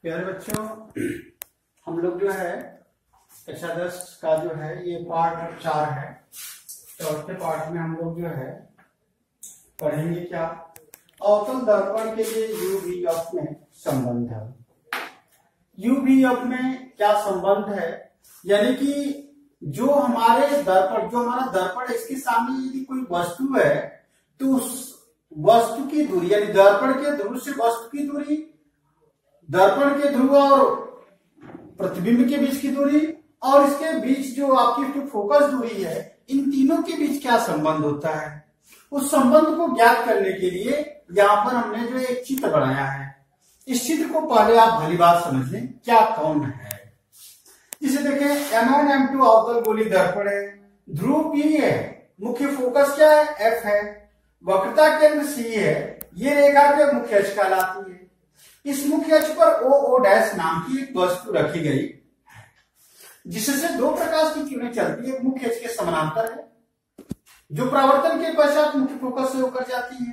प्यारे बच्चों, हम लोग जो है कक्षा 10 का जो है ये पार्ट 4 है। चौथे पार्ट में हम लोग जो है पढ़ेंगे क्या, अवतल दर्पण के लिए यू वी एफ में संबंध है। यू वी एफ में क्या संबंध है, यानी कि जो हमारे दर्पण, जो हमारा दर्पण है, इसके सामने यदि कोई वस्तु है तो उस वस्तु की दूरी, यानी दर्पण के ध्रुव से वस्तु की दूरी, दर्पण के ध्रुव और प्रतिबिंब के बीच की दूरी, और इसके बीच जो आपकी जो फोकस दूरी है, इन तीनों के बीच क्या संबंध होता है, उस संबंध को ज्ञात करने के लिए यहाँ पर हमने जो एक चित्र बनाया है। इस चित्र को पहले आप भली बात समझ लें, क्या कौन है। इसे देखें, M1 M2 अवतल गोली दर्पण है, ध्रुव P है, मुख्य फोकस क्या है, F है, वक्रता केंद्र C है, ये रेखा के मुख्य अक्ष कहलाती है। इस मुख्य अक्ष पर O डैश नाम की एक वस्तु रखी गई है, जिससे दो प्रकाश की किरणें चलती है। मुख्य अक्ष के समानांतर है, जो परावर्तन के पश्चात मुख्य फोकस से होकर जाती है,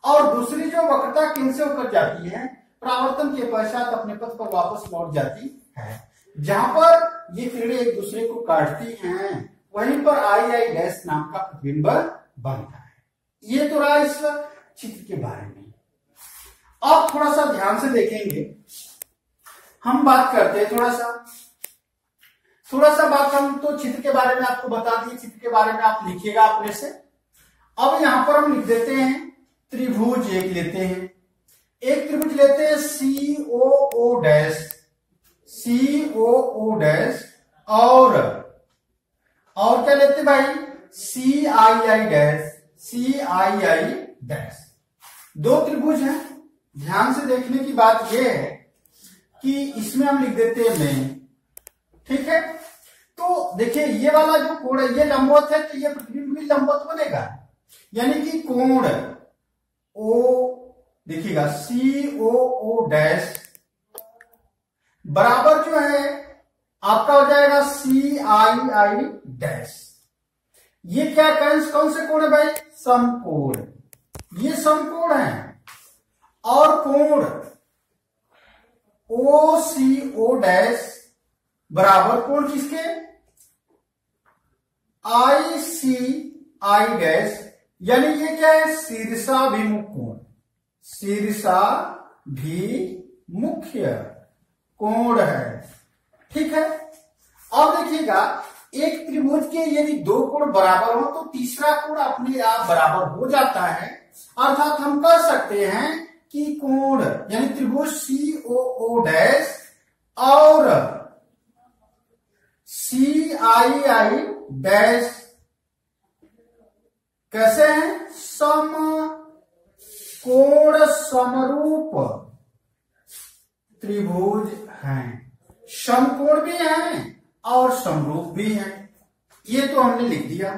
और दूसरी जो वक्रता केंद्र से होकर जाती है, परावर्तन के पश्चात अपने पथ पर वापस लौट जाती है। जहां पर ये किरणें एक दूसरे को काटती हैं, वहीं पर आई डैश नाम का प्रतिबिंब बनता है। ये तो रहा इस चित्र के बारे में। अब थोड़ा सा ध्यान से देखेंगे, हम बात करते हैं थोड़ा सा बात हम तो चित्र के बारे में आपको बता दिए, चित्र के बारे में आप लिखिएगा अपने से। अब यहां पर हम लिख देते हैं त्रिभुज एक लेते हैं, एक त्रिभुज लेते हैं COO डैश, और क्या लेते हैं भाई, CII डैश। दो त्रिभुज हैं। ध्यान से देखने की बात यह है कि इसमें हम लिख देते हैं मैं, ठीक है। तो देखिए, ये वाला जो कोण है ये लंबवत है, तो ये प्रतिबिंब भी लंबवत बनेगा, यानी कि कोण O देखिएगा COO डैश बराबर जो है आपका हो जाएगा CII डैश। ये क्या कौन से कोण है भाई, समकोण। ये समकोण है, और कोण OCO डैश बराबर कोण किसके, ICI डैश, यानी ये क्या है, शीर्षाभिमुख कोण, शीर्षाभिमुख्य कोण है, ठीक है। अब देखिएगा, एक त्रिभुज के यदि दो कोण बराबर हो तो तीसरा कोण अपने आप बराबर हो जाता है। अर्थात हम कह सकते हैं कि कोण यानी त्रिभुज COO डैश और CII डैश कैसे हैं, कोण समरूप त्रिभुज हैं, समकोण भी हैं और समरूप भी हैं। ये तो हमने लिख दिया।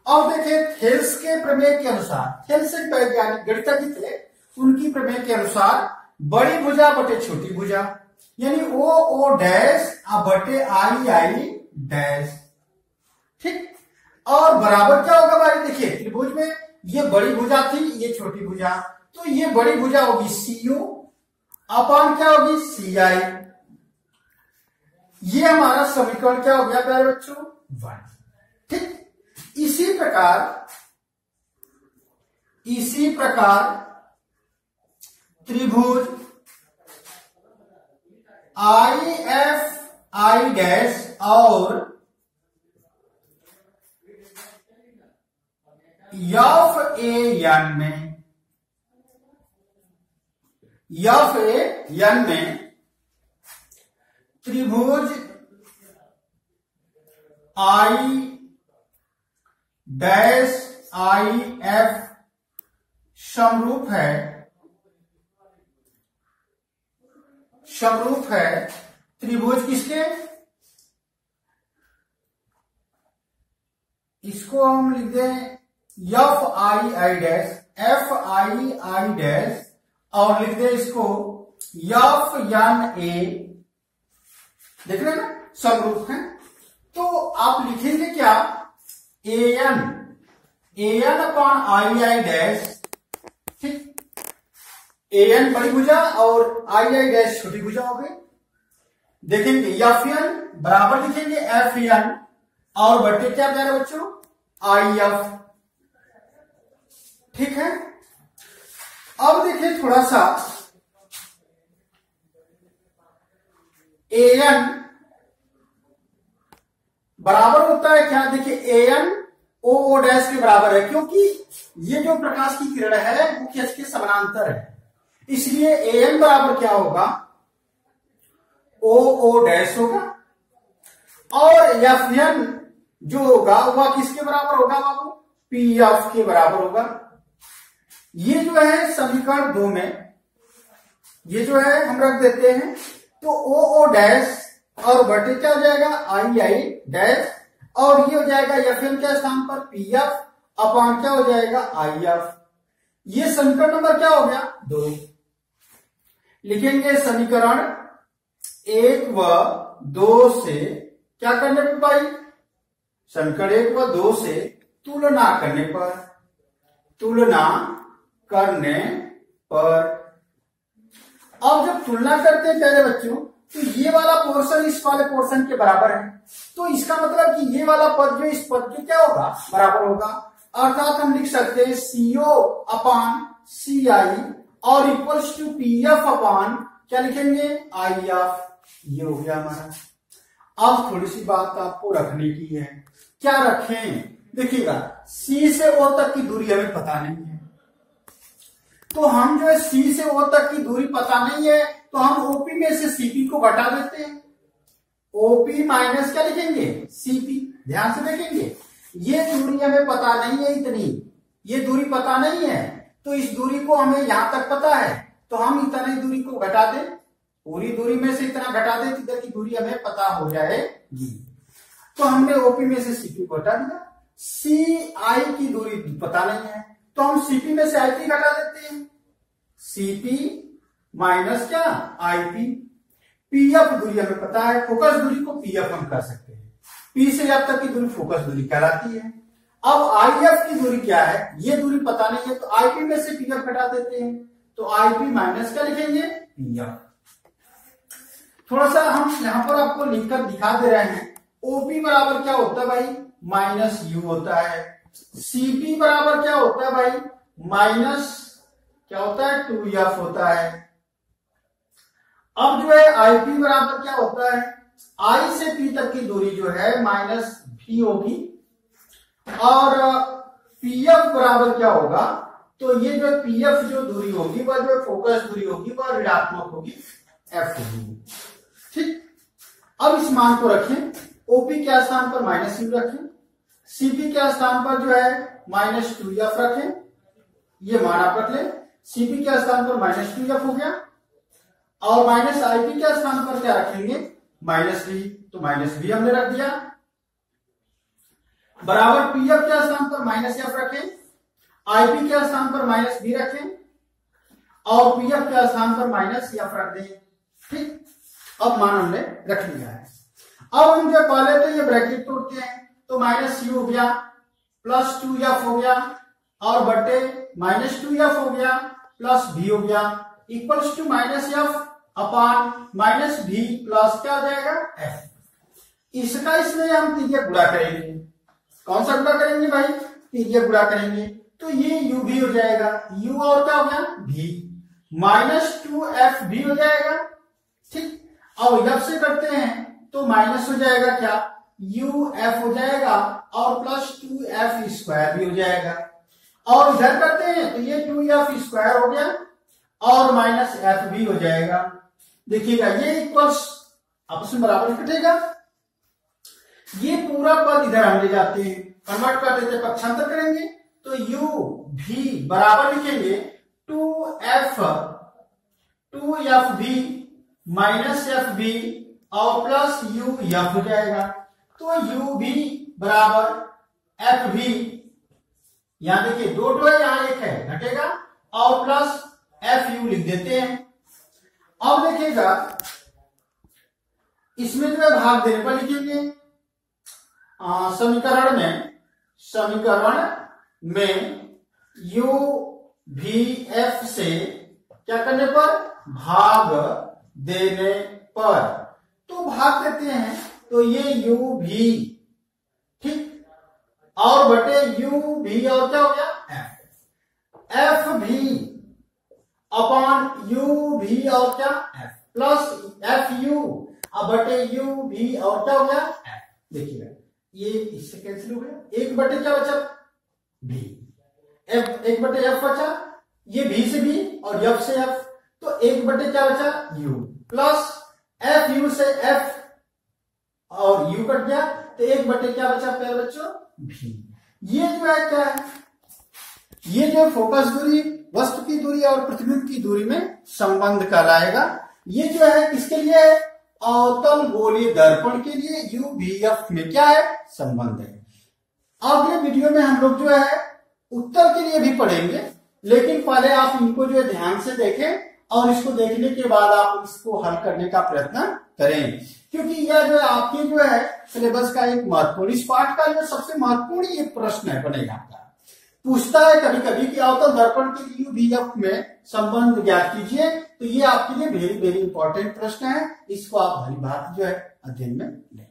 अब देखिए, थेल्स के प्रमेय के अनुसार, थेल्स एक वैज्ञानिक गणितज्ञ थे, उनकी प्रमेय के अनुसार बड़ी भुजा बटे छोटी भुजा, यानी OO डैश बटे II डैश, ठीक। और बराबर क्या होगा भाई, देखिए त्रिभुज में ये बड़ी भुजा थी, ये छोटी भुजा, तो ये बड़ी भुजा होगी CO अपान क्या होगी, CI। ये हमारा समीकरण क्या हो गया प्यारे बच्चों, 1, ठीक। इसी प्रकार त्रिभुज IFI डैश और FAN में त्रिभुज I डैश IF समरूप है त्रिभुज किसके, इसको हम लिख दें FII डैश, और लिख दें इसको FNA, देख रहे हैं ना, समरूप है। तो आप लिखेंगे क्या, AN अपॉन II डैश, ठीक। ए एन बड़ी भुजा और आई आई डैश छोटी भुजा हो गई। देखेंगे एफ एन बराबर लिखेंगे एफ एन और बटे क्या कह रहे बच्चों, आई एफ। ठीक है, अब देखिए थोड़ा सा ए एन बराबर होता है क्या, देखिए A N O O dash के बराबर है, क्योंकि ये जो प्रकाश की किरण है वो किसके समानांतर है, इसलिए ए एन बराबर क्या होगा, ओ ओ डैश होगा। और एफ एन जो होगा वह किसके बराबर होगा बाबू, पी एफ के बराबर होगा। ये जो है समीकरण 2 में ये जो है हम रख देते हैं, तो ओ ओ डैश और बटे क्या हो जाएगा, आई आई डैश, और ये हो जाएगा एफ एन के स्थान पर पी एफ अपॉन क्या हो जाएगा, आई एफ। ये समीकरण नंबर क्या हो गया, 2। लिखेंगे समीकरण 1 व 2 से क्या करने पर भाई, समीकरण 1 व 2 से तुलना करने पर, तुलना करने पर। अब जब तुलना करते हैं पहले बच्चों, तो ये वाला पोर्शन इस वाले पोर्शन के बराबर है, तो इसका मतलब कि ये वाला पद जो इस पद के क्या होगा, बराबर होगा। अर्थात हम लिख सकते हैं सीओ अपान सी आई और इक्वल्स टू पी एफ अपान क्या लिखेंगे, आई एफ। ये हो गया हमारा। अब थोड़ी सी बात आपको रखने की है, क्या रखें, देखिएगा सी से ओ तक की दूरी हमें पता नहीं है, तो हम जो है सी से ओ तक की दूरी पता नहीं है, तो हम ओपी में से सीपी को घटा देते हैं। ओपी माइनस क्या लिखेंगे, सीपी। ध्यान से देखेंगे, ये दूरी हमें पता नहीं है, इतनी ये दूरी पता नहीं है, तो इस दूरी को हमें यहां तक पता है, तो हम इतनी दूरी को घटा दें, पूरी दूरी में से इतना घटा दें, इधर की दूरी हमें पता हो जाएगी। तो हमने ओपी में से सीपी को घटा दिया। सी आई की दूरी पता नहीं है, तो हम सीपी में से आईपी घटा देते हैं, सीपी माइनस क्या, आईपी। पीएफ दूरी हमें पता है, फोकस दूरी को पीएफ हम कर सकते हैं, पी से एफ तक की दूरी फोकस दूरी कहलाती है। अब आईएफ की दूरी क्या है, ये दूरी पता नहीं है, तो आईपी में से पीएफ घटा देते हैं, तो आईपी माइनस क्या लिखेंगे, पीएफ। थोड़ा सा हम यहां पर आपको लिखकर दिखा दे रहे हैं, ओपी बराबर क्या होता है भाई, माइनस यू होता है। सीपी बराबर क्या होता है भाई, माइनस क्या होता है, 2एफ होता है। अब जो है आईपी बराबर क्या होता है, आई से पी तक की दूरी जो है माइनस भी होगी, और पीएफ बराबर क्या होगा, तो ये जो पीएफ जो दूरी होगी वह जो फोकस दूरी होगी वह ऋणात्मक होगी, एफ होगी। ठीक, अब इस मान को रखें, ओपी के स्थान पर माइनस यू रखें, सीपी के स्थान पर जो है माइनस 2एफ रखें, ये मान आप रख लें। सीपी के स्थान पर माइनस 2एफ हो गया, और माइनस आईपी के स्थान पर क्या रखेंगे, माइनस बी, तो माइनस बी हमने रख दिया, बराबर पीएफ के स्थान पर माइनस एफ रखें, आईपी के स्थान पर माइनस बी रखें, और पीएफ के स्थान पर माइनस एफ रख दें। ठीक, अब मान हमने रख लिया है। अब हम जो पहले तो ये ब्रैकेट तोड़ते हैं, तो माइनस यू हो गया, प्लस 2एफ हो गया, और बटे माइनस 2एफ हो गया, प्लस बी हो गया, equals to minus F upon minus B plus क्या हो जाएगा, एफ। इसका इसमें हम तिर्यक गुणा करेंगे। कौन सा गुणा करेंगे भाई, तिर्यक गुणा करेंगे, तो ये यू भी हो जाएगा, यू और क्या हो गया, भी, माइनस 2एफ भी हो जाएगा। ठीक, और एफ से करते हैं तो माइनस हो जाएगा क्या, यू एफ हो जाएगा, और प्लस 2एफ स्क्वायर भी हो जाएगा, और इधर करते हैं तो ये 2एफ स्क्वायर हो गया, और माइनस एफ भी हो जाएगा। देखिएगा ये इक्वल्स आपस में बराबर कटेगा, ये पूरा पद इधर हम ले जाते हैं, कन्वर्ट कर देते हैं, पक्षांतर करेंगे, तो यू भी बराबर लिखेंगे 2एफ भी माइनस एफ भी और प्लस यू एफ हो जाएगा, तो यू भी बराबर एफ भी, यहां देखिए दो है, यहां एक है, घटेगा, और प्लस एफ यू लिख देते हैं। अब देखिएगा इसमें जो है भाग देने पर लिखेंगे, समीकरण में यू भी एफ से क्या करने पर? भाग देने पर। तो भाग देते हैं तो ये यू भी, ठीक, और बटे यू भी, और क्या हो गया? एफ। एफ भी अपॉन यू भी, और क्या? एफ प्लस एफ यू अब बटे यू भी, और क्या हो गया? एफ। देखिएगा ये इससे कैंसिल हो गया, एक बटे क्या बचा? भी। एफ, एक बटे एफ बचा, ये भी से भी और एफ से एफ, तो एक बटे क्या बचा? यू प्लस एफ यू से एफ और यू कट गया, तो एक बटे क्या बचा प्यारे बच्चों? भी। ये जो है क्या है? ये जो फोकस दूरी, वस्तु की दूरी और प्रतिबिंब की दूरी में संबंध कहलाएगा। ये जो है किसके लिए है? अवतल गोलीय दर्पण के लिए यू भी एफ में क्या है? संबंध है। अगले वीडियो में हम लोग जो है उत्तर के लिए भी पढ़ेंगे, लेकिन पहले आप इनको जो है ध्यान से देखें और इसको देखने के बाद आप इसको हल करने का प्रयत्न करें, क्योंकि यह जो है आपके जो है सिलेबस का एक महत्वपूर्ण, इस पाठ का जो सबसे महत्वपूर्ण ये प्रश्न है बनेगा आपका। पूछता है कभी कभी कि अवतल दर्पण के यू भी एफ में संबंध ज्ञात कीजिए, तो ये आपके लिए वेरी वेरी इंपॉर्टेंट प्रश्न है, इसको आप भली भांति जो है अध्ययन में लें।